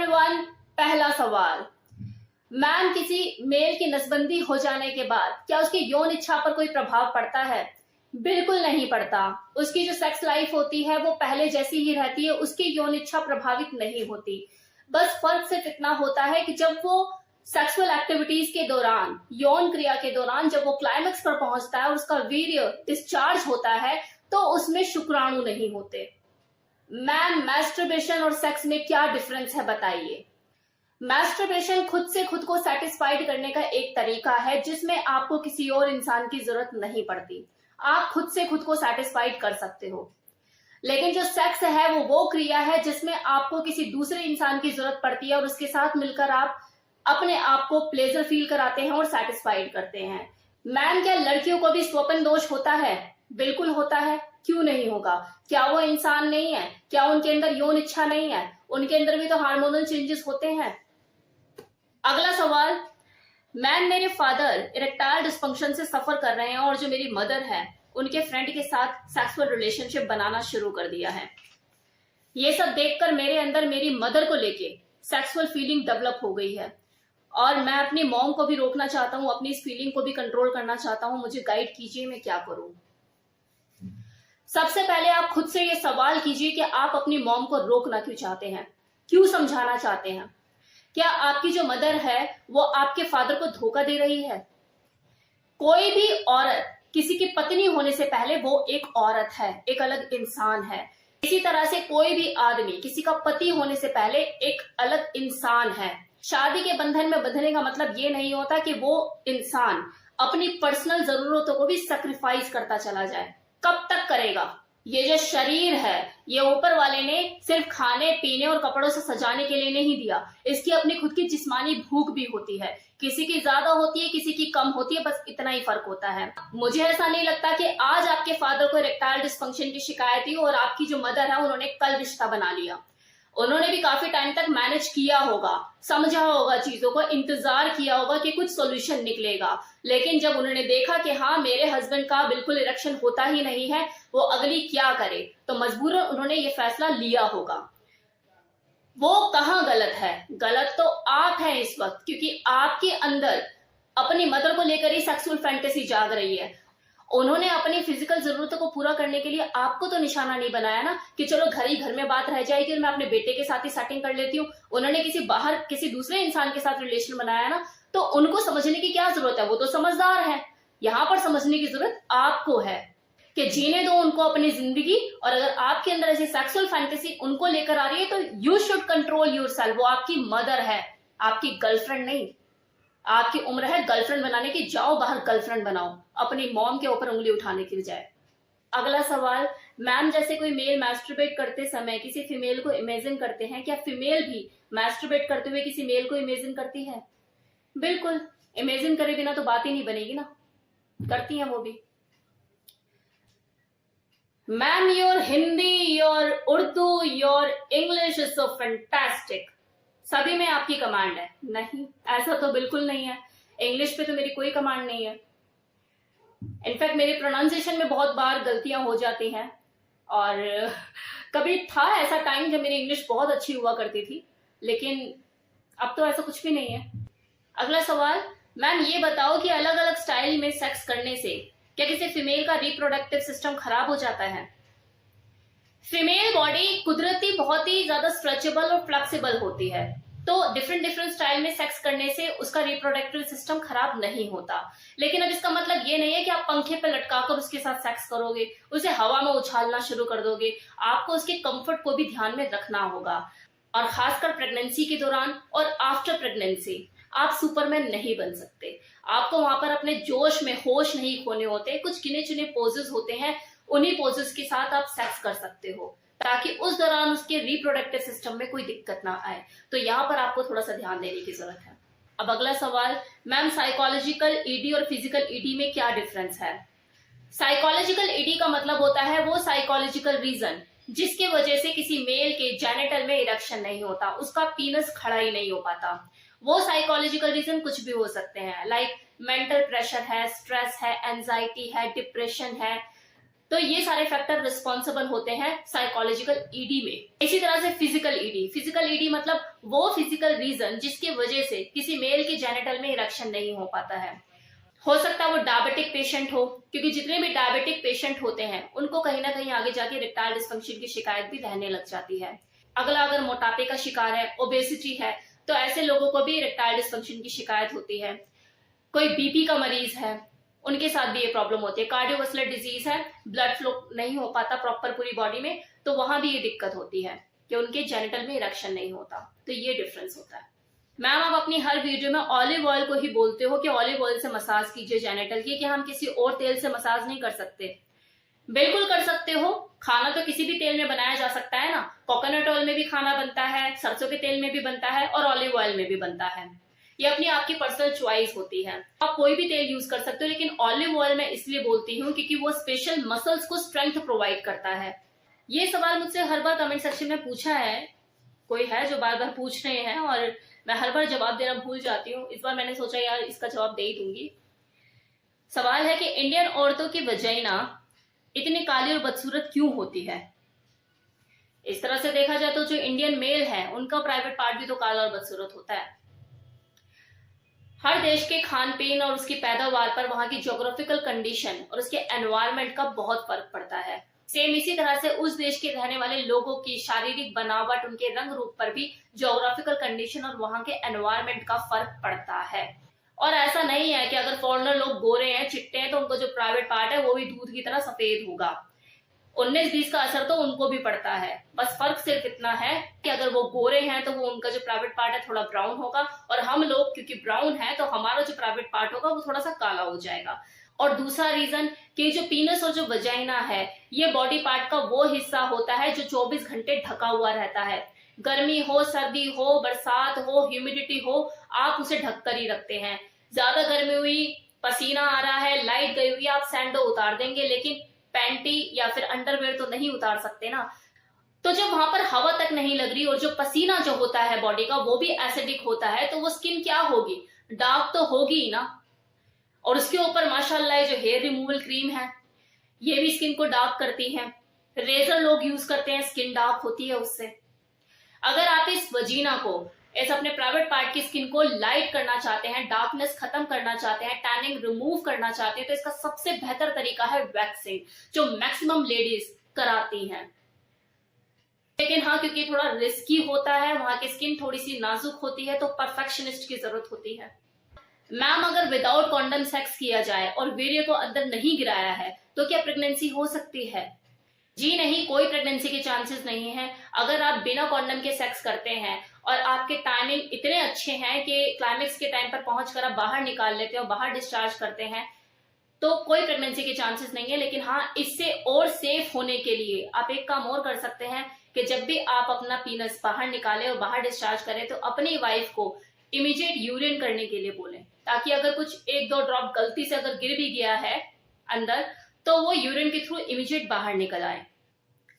Everyone, पहला सवाल, ma'am किसी मेल की नसबंदी हो जाने के बाद क्या उसकी यौन इच्छा पर कोई प्रभाव पड़ता है? बिल्कुल नहीं पड़ता। उसकी जो सेक्स लाइफ होती है वो पहले जैसी ही रहती है, उसकी यौन इच्छा प्रभावित नहीं होती। बस फर्क सिर्फ इतना होता है कि जब वो सेक्सुअल एक्टिविटीज के दौरान, यौन क्रिया के दौरान जब वो क्लाइमेक्स पर पहुंचता है और उसका वीर्य डिस्चार्ज होता है तो उसमें शुक्राणु नहीं होते। मैम, मैस्टरबेशन और सेक्स में क्या डिफरेंस है बताइए। मैस्टरबेशन खुद से खुद को सेटिस्फाइड करने का एक तरीका है जिसमें आपको किसी और इंसान की जरूरत नहीं पड़ती। आप खुद से खुद को सेटिस्फाइड कर सकते हो। लेकिन जो सेक्स है वो क्रिया है जिसमें आपको किसी दूसरे इंसान की जरूरत पड़ती है और उसके साथ मिलकर आप अपने आप को प्लेजर फील कराते हैं और सेटिस्फाइड करते हैं। मैम, क्या लड़कियों को भी स्वपन दोष होता है? बिल्कुल होता है, क्यों नहीं होगा? क्या वो इंसान नहीं है? क्या उनके अंदर यौन इच्छा नहीं है? उनके अंदर भी तो हार्मोनल चेंजेस होते हैं। अगला सवाल, मैम मेरे फादर इरेक्टाइल डिस्फंक्शन से सफर कर रहे हैं और जो मेरी मदर है उनके फ्रेंड के साथ सेक्सुअल रिलेशनशिप बनाना शुरू कर दिया है। ये सब देखकर मेरे अंदर मेरी मदर को लेके सेक्सुअल फीलिंग डेवलप हो गई है और मैं अपनी मॉम को भी रोकना चाहता हूँ, अपनी इस फीलिंग को भी कंट्रोल करना चाहता हूँ। मुझे गाइड कीजिए, मैं क्या करूं। सबसे पहले आप खुद से ये सवाल कीजिए कि आप अपनी मॉम को रोकना क्यों चाहते हैं, क्यों समझाना चाहते हैं। क्या आपकी जो मदर है वो आपके फादर को धोखा दे रही है? कोई भी औरत किसी की पत्नी होने से पहले वो एक औरत है, एक अलग इंसान है। इसी तरह से कोई भी आदमी किसी का पति होने से पहले एक अलग इंसान है। शादी के बंधन में बंधने का मतलब ये नहीं होता कि वो इंसान अपनी पर्सनल जरूरतों को भी सैक्रिफाइस करता चला जाए। कब तक करेगा? ये जो शरीर है ये ऊपर वाले ने सिर्फ खाने पीने और कपड़ों से सजाने के लिए नहीं दिया। इसकी अपनी खुद की जिस्मानी भूख भी होती है। किसी की ज्यादा होती है, किसी की कम होती है, बस इतना ही फर्क होता है। मुझे ऐसा नहीं लगता कि आज आपके फादर को इरेक्टाइल डिस्फंक्शन की शिकायत थी और आपकी जो मदर है उन्होंने कल रिश्ता बना लिया। उन्होंने भी काफी टाइम तक मैनेज किया होगा, समझा होगा चीजों को, इंतजार किया होगा कि कुछ सॉल्यूशन निकलेगा। लेकिन जब उन्होंने देखा कि हाँ मेरे हस्बैंड का बिल्कुल इरेक्शन होता ही नहीं है, वो अगली क्या करे, तो मजबूरन उन्होंने ये फैसला लिया होगा। वो कहाँ गलत है? गलत तो आप हैं इस वक्त, क्योंकि आपके अंदर अपनी मदर को लेकर ही सेक्सुअल फैंटेसी जाग रही है। उन्होंने अपनी फिजिकल जरूरतों को पूरा करने के लिए आपको तो निशाना नहीं बनाया ना कि चलो घर में बात रह जाएगी और मैं अपने बेटे के साथ ही सेटिंग कर लेती हूँ। उन्होंने किसी दूसरे इंसान के साथ रिलेशन बनाया ना, तो उनको समझने की क्या जरूरत है? वो तो समझदार है। यहाँ पर समझने की जरूरत आपको है कि जीने दो उनको अपनी जिंदगी। और अगर आपके अंदर ऐसी सेक्सुअल फैंटेसी उनको लेकर आ रही है तो यू शुड कंट्रोल योरसेल्फ। वो आपकी मदर है, आपकी गर्लफ्रेंड नहीं। आपकी उम्र है गर्लफ्रेंड बनाने की, जाओ बाहर गर्लफ्रेंड बनाओ, अपनी मॉम के ऊपर उंगली उठाने की बजाय। अगला सवाल, मैम जैसे कोई मेल मैस्टरबेट करते समय किसी फीमेल को इमेजिन करते हैं, क्या फीमेल भी मैस्टरबेट करते हुए किसी मेल को इमेजिन करती है? बिल्कुल, इमेजिन करे बिना तो बात ही नहीं बनेगी ना, करती हैं वो भी। Ma'am your Hindi, your Urdu, your English is so fantastic, सभी में आपकी कमांड है? नहीं, ऐसा तो बिल्कुल नहीं है। इंग्लिश पे तो मेरी कोई कमांड नहीं है। इनफैक्ट मेरी प्रोनाउंसिएशन में बहुत बार गलतियां हो जाती हैं और कभी था ऐसा टाइम जब मेरी इंग्लिश बहुत अच्छी हुआ करती थी, लेकिन अब तो ऐसा कुछ भी नहीं है। अगला सवाल, मैम ये बताओ कि अलग अलग स्टाइल में सेक्स करने से क्या किसी फीमेल का रिप्रोडक्टिव सिस्टम खराब हो जाता है? फीमेल बॉडी कुदरती बहुत ही ज्यादा स्ट्रेचेबल और फ्लेक्सिबल होती है, तो डिफरेंट स्टाइल में सेक्स करने से उसका रिप्रोडक्टिव सिस्टम खराब नहीं होता। लेकिन अब इसका मतलब ये नहीं है कि आप पंखे पे लटकाकर उसके साथ सेक्स करोगे, उसे हवा में उछालना शुरू कर दोगे। आपको उसके कंफर्ट को भी ध्यान में रखना होगा। और खासकर प्रेगनेंसी के दौरान और आफ्टर प्रेगनेंसी आप सुपरमैन नहीं बन सकते। आपको वहां पर अपने जोश में होश नहीं खोने होते। कुछ गिने चुने पोजेस होते हैं, उन्हीं पोजेस के साथ आप सेक्स कर सकते हो ताकि उस दौरान उसके रिप्रोडक्टिव सिस्टम में कोई दिक्कत ना आए। तो यहाँ पर आपको थोड़ा सा ध्यान देने की जरूरत है। अब अगला सवाल, मैम साइकोलॉजिकल ईडी और फिजिकल ईडी में क्या डिफरेंस है? साइकोलॉजिकल ईडी का मतलब होता है वो साइकोलॉजिकल रीजन जिसकी वजह से किसी मेल के जेनिटल में इरेक्शन नहीं होता, उसका पीनस खड़ा ही नहीं हो पाता। वो साइकोलॉजिकल रीजन कुछ भी हो सकते हैं, लाइक मेंटल प्रेशर है, स्ट्रेस है, एंजाइटी है, डिप्रेशन है। तो ये सारे फैक्टर रिस्पॉन्सिबल होते हैं साइकोलॉजिकल ईडी में। इसी तरह से फिजिकल ईडी, फिजिकल ईडी मतलब वो फिजिकल रीजन जिसकी वजह से किसी मेल के जेनिटल में इरेक्शन नहीं हो पाता है। हो सकता है वो डायबिटिक पेशेंट हो, क्योंकि जितने भी डायबिटिक पेशेंट होते हैं उनको कहीं ना कहीं आगे जाके इरेक्टाइल डिस्फंक्शन की शिकायत भी रहने लग जाती है। अगला अगर मोटापे का शिकार है, ओबेसिटी है, तो ऐसे लोगों को भी इरेक्टाइल डिस्फंक्शन की शिकायत होती है। कोई बीपी का मरीज है, उनके साथ भी ये प्रॉब्लम होती है। कार्डियोवास्कुलर डिजीज है, ब्लड फ्लो नहीं हो पाता प्रॉपर पूरी बॉडी में, तो वहां भी ये दिक्कत होती है कि उनके जेनिटल में इरेक्शन नहीं होता। तो ये डिफरेंस होता है। मैम आप अपनी हर वीडियो में ऑलिव ऑयल को ही बोलते हो कि ऑलिव ऑयल से मसाज कीजिए जेनिटल की, कि हम किसी और तेल से मसाज नहीं कर सकते। बिल्कुल कर सकते हो, खाना तो किसी भी तेल में बनाया जा सकता है ना। कोकोनट ऑयल में भी खाना बनता है, सरसों के तेल में भी बनता है और ऑलिव ऑयल में भी बनता है। ये अपनी आपकी पर्सनल चॉइस होती है, आप कोई भी तेल यूज कर सकते हो। लेकिन ऑलिव ऑयल मैं इसलिए बोलती हूँ क्योंकि वो स्पेशल मसल्स को स्ट्रेंथ प्रोवाइड करता है। ये सवाल मुझसे हर बार कमेंट सेक्शन में पूछा है, कोई है जो बार बार पूछ रहे हैं और मैं हर बार जवाब देना भूल जाती हूँ। इस बार मैंने सोचा यार इसका जवाब दे ही दूंगी। सवाल है कि इंडियन औरतों की वजाइना इतनी काली और बदसूरत क्यों होती है। इस तरह से देखा जाए तो जो इंडियन मेल है उनका प्राइवेट पार्ट भी तो काला और बदसूरत होता है। हर देश के खान पीन और उसकी पैदावार पर वहां की ज्योग्राफिकल कंडीशन और उसके एनवायरनमेंट का बहुत फर्क पड़ता है। सेम इसी तरह से उस देश के रहने वाले लोगों की शारीरिक बनावट, उनके रंग रूप पर भी ज्योग्राफिकल कंडीशन और वहां के एनवायरनमेंट का फर्क पड़ता है। और ऐसा नहीं है कि अगर फॉरेनर लोग गोरे हैं, चिट्टे हैं, तो उनको जो प्राइवेट पार्ट है वो भी दूध की तरह सफेद होगा। 19-20 का असर तो उनको भी पड़ता है। बस फर्क सिर्फ इतना है कि अगर वो गोरे हैं तो वो उनका जो प्राइवेट पार्ट है थोड़ा ब्राउन होगा, और हम लोग क्योंकि ब्राउन है तो हमारा जो प्राइवेट पार्ट होगा वो थोड़ा सा काला हो जाएगा। और दूसरा रीजन कि जो पीनस और जो वजाइना है ये बॉडी पार्ट का वो हिस्सा होता है जो 24 घंटे ढका हुआ रहता है। गर्मी हो, सर्दी हो, बरसात हो, ह्यूमिडिटी हो, आप उसे ढक कर ही रखते हैं। ज्यादा गर्मी हुई, पसीना आ रहा है, लाइट गई हुई, आप सैंडो उतार देंगे, लेकिन पैंटी या फिर अंडरवेयर तो नहीं उतार सकते ना। तो जब वहां पर हवा तक नहीं लग रही और जो पसीना जो होता है बॉडी का वो भी एसिडिक होता है, तो वो स्किन क्या होगी, डार्क तो होगी ही ना। और उसके ऊपर माशाल्लाह जो हेयर रिमूवल क्रीम है ये भी स्किन को डार्क करती है। रेजर लोग यूज करते हैं, स्किन डार्क होती है उससे। अगर आप इस वजीना को, इस अपने प्राइवेट पार्ट की स्किन को लाइट करना चाहते हैं, डार्कनेस खत्म करना चाहते हैं, टैनिंग रिमूव करना चाहते हैं, तो इसका सबसे बेहतर तरीका है वैक्सिंग, जो मैक्सिमम लेडीज कराती हैं। लेकिन हाँ, क्योंकि थोड़ा रिस्की होता है, वहां की स्किन थोड़ी सी नाजुक होती है, तो परफेक्शनिस्ट की जरूरत होती है। मैम अगर विदाउट कॉन्डम सेक्स किया जाए और वीर्य को अंदर नहीं गिराया है तो क्या प्रेगनेंसी हो सकती है? जी नहीं, कोई प्रेगनेंसी के चांसेस नहीं है। अगर आप बिना कॉन्डम के सेक्स करते हैं और आपके टाइमिंग इतने अच्छे हैं कि क्लाइमेक्स के टाइम पर पहुंचकर आप बाहर निकाल लेते हो, बाहर डिस्चार्ज करते हैं, तो कोई प्रेगनेंसी के चांसेस नहीं है। लेकिन हाँ, इससे और सेफ होने के लिए आप एक काम और कर सकते हैं कि जब भी आप अपना पीनस बाहर निकालें और बाहर डिस्चार्ज करें तो अपनी वाइफ को इमीडिएट यूरिन करने के लिए बोलें, ताकि अगर कुछ 1-2 ड्रॉप गलती से अगर गिर भी गया है अंदर तो वो यूरिन के थ्रू इमीडिएट बाहर निकल आए।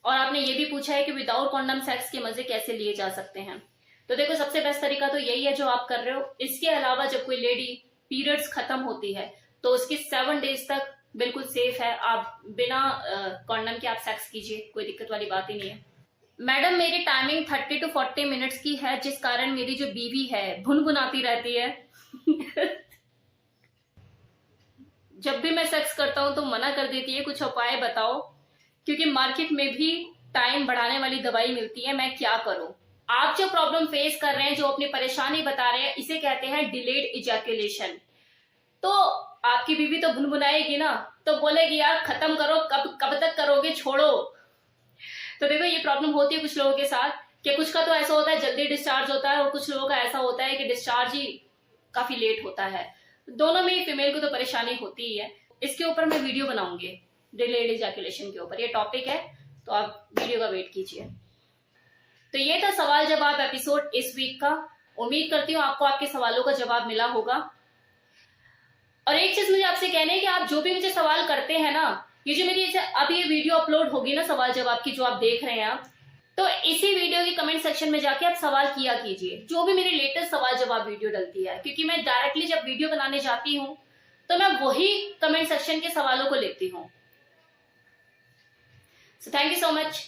और आपने ये भी पूछा है कि विदाउट कॉन्डम सेक्स के मजे कैसे लिए जा सकते हैं। तो देखो, सबसे बेस्ट तरीका तो यही है जो आप कर रहे हो। इसके अलावा जब कोई लेडी पीरियड्स खत्म होती है तो उसकी 7 डेज तक बिल्कुल सेफ है, आप बिना कॉन्डम के आप सेक्स कीजिए, कोई दिक्कत वाली बात ही नहीं है। मैडम मेरी टाइमिंग 30 to 40 मिनट्स की है, जिस कारण मेरी जो बीवी है भुनभुनाती रहती है। जब भी मैं सेक्स करता हूं तो मना कर देती है, कुछ उपाय बताओ, क्योंकि मार्केट में भी टाइम बढ़ाने वाली दवाई मिलती है, मैं क्या करूं। आप जो प्रॉब्लम फेस कर रहे हैं, जो अपनी परेशानी बता रहे हैं, इसे कहते हैं डिलेड इजैकुलेशन। तो आपकी बीवी तो भुनभुनाएगी ना, तो बोलेगी यार खत्म करो, कब तक करोगे, छोड़ो। तो देखो, ये प्रॉब्लम होती है कुछ लोगों के साथ कि कुछ का तो ऐसा होता है जल्दी डिस्चार्ज होता है और कुछ लोगों का ऐसा होता है कि डिस्चार्ज ही काफी लेट होता है। दोनों में फीमेल को तो परेशानी होती ही है। इसके ऊपर मैं वीडियो बनाऊंगी, डिलेड इजैकुलेशन के ऊपर, ये टॉपिक है, तो आप वीडियो का वेट कीजिए। तो ये था सवाल जवाब एपिसोड इस वीक का। उम्मीद करती हूँ आपको आपके सवालों का जवाब मिला होगा। और एक चीज मुझे आपसे कहना है कि आप जो भी मुझे सवाल करते हैं ना, ये जो मेरी अब ये वीडियो अपलोड होगी ना सवाल जवाब की, जो आप देख रहे हैं आप, तो इसी वीडियो के कमेंट सेक्शन में जाके आप सवाल किया कीजिए, जो भी मेरी लेटेस्ट सवाल जवाब वीडियो डलती है। क्योंकि मैं डायरेक्टली जब वीडियो बनाने जाती हूँ तो मैं वही कमेंट सेक्शन के सवालों को लेती हूँ। So thank you so much.